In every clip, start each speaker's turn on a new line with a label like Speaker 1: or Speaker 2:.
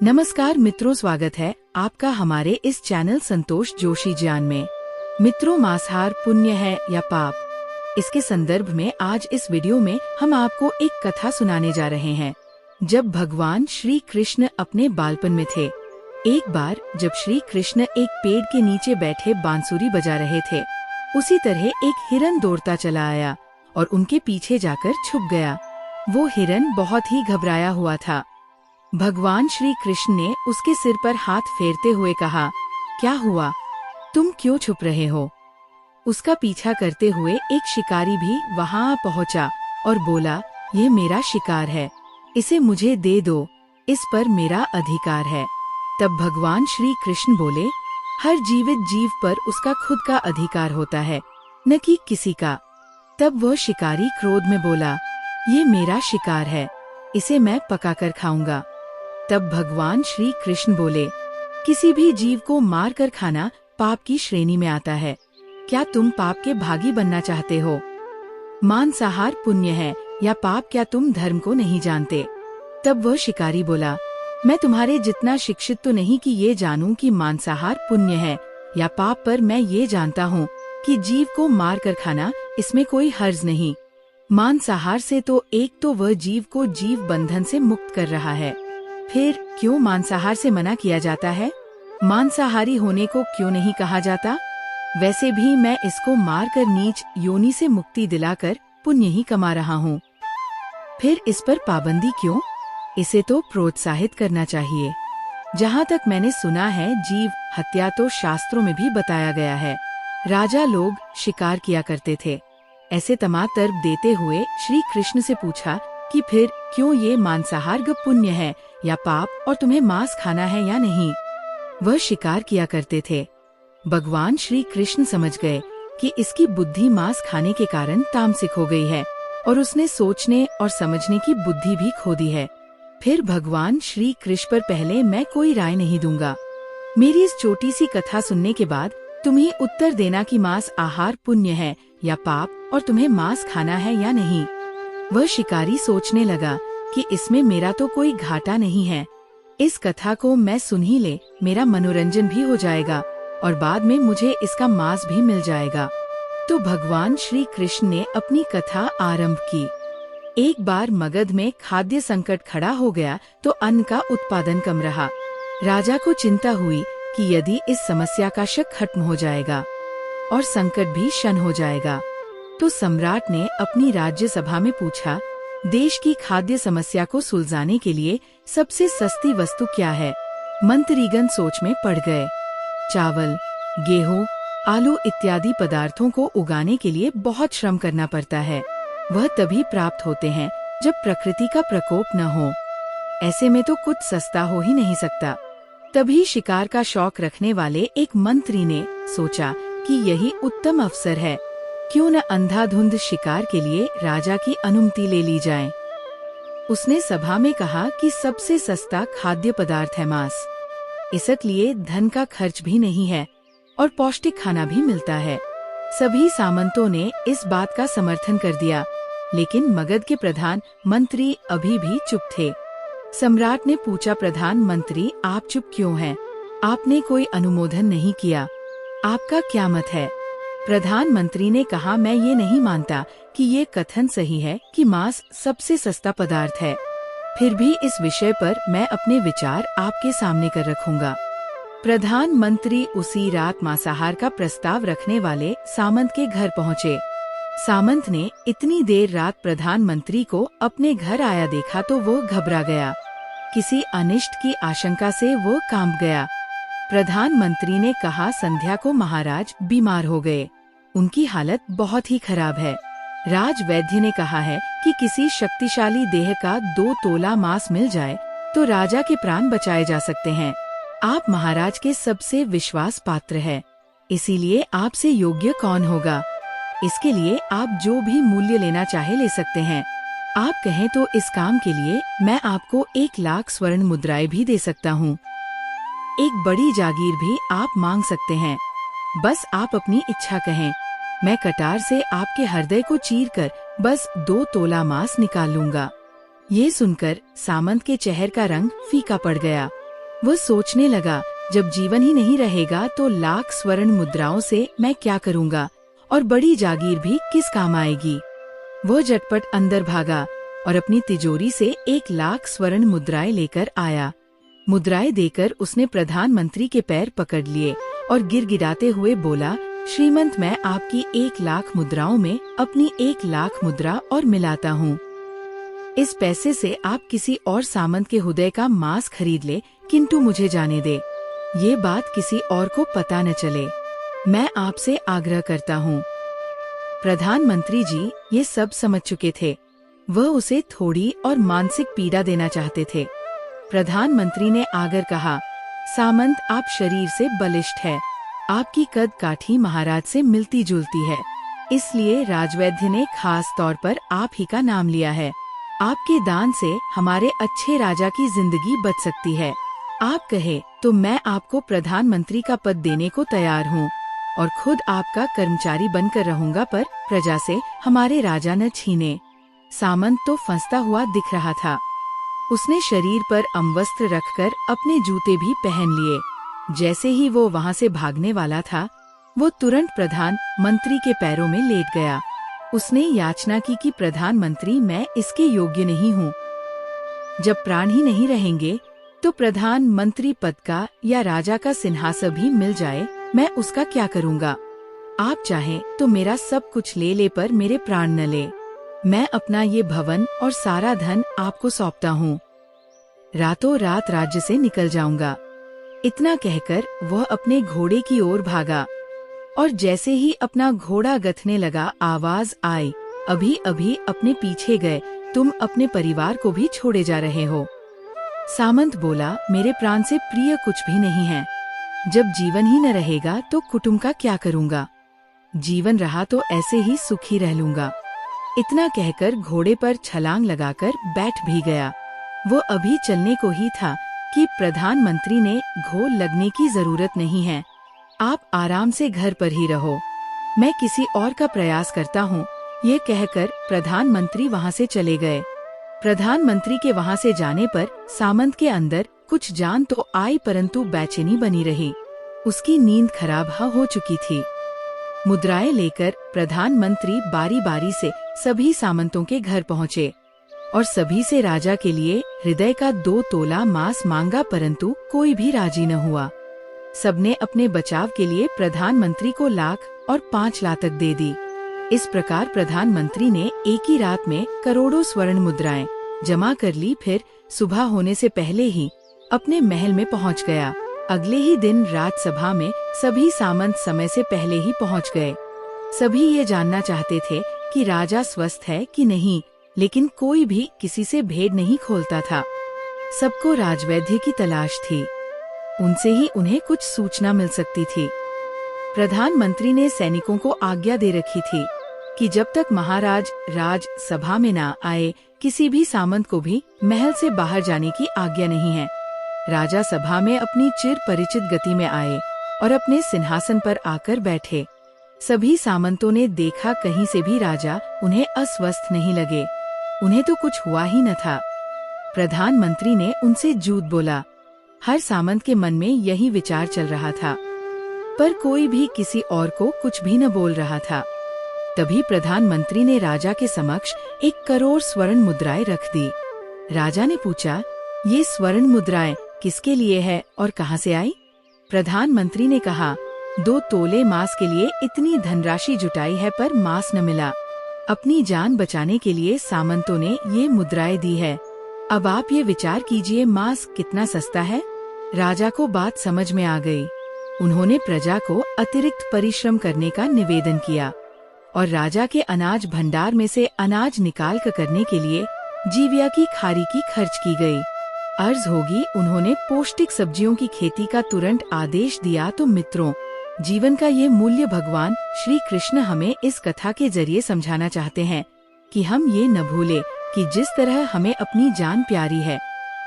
Speaker 1: नमस्कार मित्रों, स्वागत है आपका हमारे इस चैनल संतोष जोशी ज्ञान में। मित्रों, मांसाहार पुण्य है या पाप, इसके संदर्भ में आज इस वीडियो में हम आपको एक कथा सुनाने जा रहे हैं। जब भगवान श्री कृष्ण अपने बालपन में थे, एक बार जब श्री कृष्ण एक पेड़ के नीचे बैठे बांसुरी बजा रहे थे, उसी तरह एक हिरन दौड़ता चला आया और उनके पीछे जाकर छुप गया। वो हिरन बहुत ही घबराया हुआ था। भगवान श्री कृष्ण ने उसके सिर पर हाथ फेरते हुए कहा, क्या हुआ, तुम क्यों छुप रहे हो? उसका पीछा करते हुए एक शिकारी भी वहां आ पहुंचा और बोला, ये मेरा शिकार है, इसे मुझे दे दो, इस पर मेरा अधिकार है। तब भगवान श्री कृष्ण बोले, हर जीवित जीव पर उसका खुद का अधिकार होता है, न कि किसी का। तब वह शिकारी क्रोध में बोला, ये मेरा शिकार है, इसे मैं पकाकर खाऊंगा। तब भगवान श्री कृष्ण बोले, किसी भी जीव को मार कर खाना पाप की श्रेणी में आता है। क्या तुम पाप के भागी बनना चाहते हो? मांसाहार पुण्य है या पाप, क्या तुम धर्म को नहीं जानते? तब वह शिकारी बोला, मैं तुम्हारे जितना शिक्षित तो नहीं कि ये जानूं कि मांसाहार पुण्य है या पाप, पर मैं ये जानता हूँ कि जीव को मार कर खाना, इसमें कोई हर्ज नहीं। मांसाहार से तो एक तो वह जीव को जीव बंधन से मुक्त कर रहा है, फिर क्यों मांसाहार से मना किया जाता है? मांसाहारी होने को क्यों नहीं कहा जाता? वैसे भी मैं इसको मार कर नीच योनि से मुक्ति दिलाकर पुण्य ही कमा रहा हूँ। फिर इस पर पाबंदी क्यों? इसे तो प्रोत्साहित करना चाहिए। जहाँ तक मैंने सुना है, जीव हत्या तो शास्त्रों में भी बताया गया है। राजा लोग शिकार किया करते थे। ऐसे तमाम तर्क देते हुए श्री कृष्ण से पूछा कि फिर क्यों ये मांसाहार पुण्य है या पाप, और तुम्हें मांस खाना है या नहीं? वह शिकार किया करते थे। भगवान श्री कृष्ण समझ गए कि इसकी बुद्धि मांस खाने के कारण तामसिक हो गई है और उसने सोचने और समझने की बुद्धि भी खो दी है। फिर भगवान श्री कृष्ण पर पहले मैं कोई राय नहीं दूंगा। मेरी इस छोटी सी कथा सुनने के बाद तुम ही उत्तर देना कि मांस आहार पुण्य है या पाप, और तुम्हें मांस खाना है या नहीं। वह शिकारी सोचने लगा कि इसमें मेरा तो कोई घाटा नहीं है, इस कथा को मैं सुन ही ले, मेरा मनोरंजन भी हो जाएगा और बाद में मुझे इसका मांस भी मिल जाएगा। तो भगवान श्री कृष्ण ने अपनी कथा आरंभ की। एक बार मगध में खाद्य संकट खड़ा हो गया तो अन्न का उत्पादन कम रहा। राजा को चिंता हुई कि यदि इस समस्या का शक खत्म हो जाएगा और संकट भी क्षण हो जाएगा, तो सम्राट ने अपनी राज्य सभा में पूछा, देश की खाद्य समस्या को सुलझाने के लिए सबसे सस्ती वस्तु क्या है? मंत्रीगण सोच में पड़ गए। चावल, गेहूं, आलू इत्यादि पदार्थों को उगाने के लिए बहुत श्रम करना पड़ता है। वह तभी प्राप्त होते हैं जब प्रकृति का प्रकोप न हो। ऐसे में तो कुछ सस्ता हो ही नहीं सकता। तभी शिकार का शौक रखने वाले एक मंत्री ने सोचा कि यही उत्तम अवसर है, क्यों न अंधाधुंध शिकार के लिए राजा की अनुमति ले ली जाए। उसने सभा में कहा कि सबसे सस्ता खाद्य पदार्थ है मांस, इसलिए धन का खर्च भी नहीं है और पौष्टिक खाना भी मिलता है। सभी सामंतों ने इस बात का समर्थन कर दिया, लेकिन मगध के प्रधान मंत्री अभी भी चुप थे। सम्राट ने पूछा, प्रधान मंत्री, आप चुप क्यों हैं? आपने कोई अनुमोदन नहीं किया, आपका क्या मत है? प्रधानमंत्री ने कहा, मैं ये नहीं मानता कि ये कथन सही है कि मांस सबसे सस्ता पदार्थ है। फिर भी इस विषय पर मैं अपने विचार आपके सामने कर रखूंगा। प्रधानमंत्री उसी रात मांसाहार का प्रस्ताव रखने वाले सामंत के घर पहुँचे। सामंत ने इतनी देर रात प्रधानमंत्री को अपने घर आया देखा तो वो घबरा गया। किसी अनिष्ट की आशंका से वो कांप गया। प्रधानमंत्री ने कहा, संध्या को महाराज बीमार हो गए, उनकी हालत बहुत ही खराब है। राज वैद्य ने कहा है कि किसी शक्तिशाली देह का 2 तोला मांस मिल जाए तो राजा के प्राण बचाए जा सकते हैं। आप महाराज के सबसे विश्वास पात्र हैं, इसीलिए आपसे योग्य कौन होगा? इसके लिए आप जो भी मूल्य लेना चाहे ले सकते हैं। आप कहें तो इस काम के लिए मैं आपको 1 लाख स्वर्ण मुद्राएं भी दे सकता हूँ। एक बड़ी जागीर भी आप मांग सकते हैं, बस आप अपनी इच्छा कहें। मैं कटार से आपके हृदय को चीरकर बस 2 तोला मांस निकाल लूंगा। ये सुनकर सामंत के चेहरे का रंग फीका पड़ गया। वो सोचने लगा, जब जीवन ही नहीं रहेगा तो लाख स्वर्ण मुद्राओं से मैं क्या करूँगा, और बड़ी जागीर भी किस काम आएगी। वो झटपट अंदर भागा और अपनी तिजोरी से 1,00,000 स्वर्ण मुद्राएं लेकर आया। मुद्राएं देकर उसने प्रधानमंत्री के पैर पकड़ लिए और गिड़गिड़ाते हुए बोला, श्रीमंत, मैं आपकी 1,00,000 मुद्राओं में अपनी 1,00,000 मुद्रा और मिलाता हूँ। इस पैसे से आप किसी और सामंत के हृदय का मांस खरीद ले, किंतु मुझे जाने दे। ये बात किसी और को पता न चले। मैं आपसे आग्रह करता हूँ। प्रधानमंत्री जी ये सब समझ चुके थे। वह उसे थोड़ी और मानसिक पीड़ा देना चाहते थे। प्रधानमंत्री ने आकर कहा, सामंत, आप शरीर से बलिष्ठ है, आपकी कद काठी महाराज से मिलती जुलती है, इसलिए राजवैद्य ने खास तौर पर आप ही का नाम लिया है। आपके दान से हमारे अच्छे राजा की जिंदगी बच सकती है। आप कहे तो मैं आपको प्रधानमंत्री का पद देने को तैयार हूँ और खुद आपका कर्मचारी बनकर रहूंगा, पर प्रजा से हमारे राजा न छीने। सामंत तो फंसता हुआ दिख रहा था। उसने शरीर पर अम्वस्त्र रखकर अपने जूते भी पहन लिए। जैसे ही वो वहाँ से भागने वाला था, वो तुरंत प्रधानमंत्री के पैरों में लेट गया। उसने याचना की कि प्रधानमंत्री, मैं इसके योग्य नहीं हूँ। जब प्राण ही नहीं रहेंगे तो प्रधानमंत्री पद का या राजा का सिंहासन भी मिल जाए, मैं उसका क्या करूँगा। आप चाहें तो मेरा सब कुछ ले ले, पर मेरे प्राण न ले। मैं अपना ये भवन और सारा धन आपको सौंपता हूँ। रातों रात राज्य से निकल जाऊंगा। इतना कहकर वह अपने घोड़े की ओर भागा और जैसे ही अपना घोड़ा गथने लगा, आवाज आई, अभी अभी अपने पीछे गए, तुम अपने परिवार को भी छोड़े जा रहे हो। सामंत बोला, मेरे प्राण से प्रिय कुछ भी नहीं है। जब जीवन ही न रहेगा तो कुटुंब का क्या करूँगा। जीवन रहा तो ऐसे ही सुखी रह लूंगा। इतना कहकर घोड़े पर छलांग लगाकर बैठ भी गया। वो अभी चलने को ही था कि प्रधानमंत्री ने, घोल लगने की जरूरत नहीं है, आप आराम से घर पर ही रहो, मैं किसी और का प्रयास करता हूँ। ये कहकर प्रधानमंत्री वहाँ से चले गए। प्रधानमंत्री के वहाँ से जाने पर सामंत के अंदर कुछ जान तो आई, परंतु बेचैनी बनी रही। उसकी नींद खराब हो चुकी थी। मुद्राएं लेकर प्रधानमंत्री बारी बारी से सभी सामंतों के घर पहुँचे और सभी से राजा के लिए हृदय का 2 तोला मांस मांगा, परंतु कोई भी राजी न हुआ। सबने अपने बचाव के लिए प्रधानमंत्री को 1,00,000 और 5,00,000 तक दे दी। इस प्रकार प्रधानमंत्री ने एक ही रात में करोड़ों स्वर्ण मुद्राएं जमा कर ली। फिर सुबह होने से पहले ही अपने महल में पहुंच गया। अगले ही दिन राजसभा में सभी सामंत समय से पहले ही पहुंच गए। सभी ये जानना चाहते थे कि राजा स्वस्थ है कि नहीं, लेकिन कोई भी किसी से भेद नहीं खोलता था। सबको राजवैद्य की तलाश थी, उनसे ही उन्हें कुछ सूचना मिल सकती थी। प्रधानमंत्री ने सैनिकों को आज्ञा दे रखी थी कि जब तक महाराज राजसभा में न आए, किसी भी सामंत को भी महल से बाहर जाने की आज्ञा नहीं है। राजा सभा में अपनी चिर परिचित गति में आए और अपने सिंहासन पर आकर बैठे। सभी सामंतों ने देखा, कहीं से भी राजा उन्हें अस्वस्थ नहीं लगे। उन्हें तो कुछ हुआ ही न था। प्रधानमंत्री ने उनसे झूठ बोला। हर सामंत के मन में यही विचार चल रहा था, पर कोई भी किसी और को कुछ भी न बोल रहा था। तभी प्रधानमंत्री ने राजा के समक्ष 1 करोड़ स्वर्ण मुद्राएं रख दी। राजा ने पूछा, ये स्वर्ण मुद्राएं किसके लिए है और कहाँ से आई? प्रधानमंत्री ने कहा, 2 तोले मांस के लिए इतनी धनराशि जुटाई है, पर मांस न मिला। अपनी जान बचाने के लिए सामंतों ने ये मुद्राएं दी है। अब आप ये विचार कीजिए, मांस कितना सस्ता है। राजा को बात समझ में आ गई। उन्होंने प्रजा को अतिरिक्त परिश्रम करने का निवेदन किया और राजा के अनाज भंडार में से अनाज निकाल कर करने के लिए जीविया की खारी की खर्च की गई। अर्ज होगी, उन्होंने पौष्टिक सब्जियों की खेती का तुरंत आदेश दिया। तो मित्रों, जीवन का ये मूल्य भगवान श्री कृष्ण हमें इस कथा के जरिए समझाना चाहते हैं कि हम ये न भूले कि जिस तरह हमें अपनी जान प्यारी है,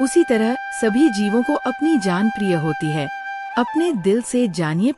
Speaker 1: उसी तरह सभी जीवों को अपनी जान प्रिय होती है। अपने दिल से जानिए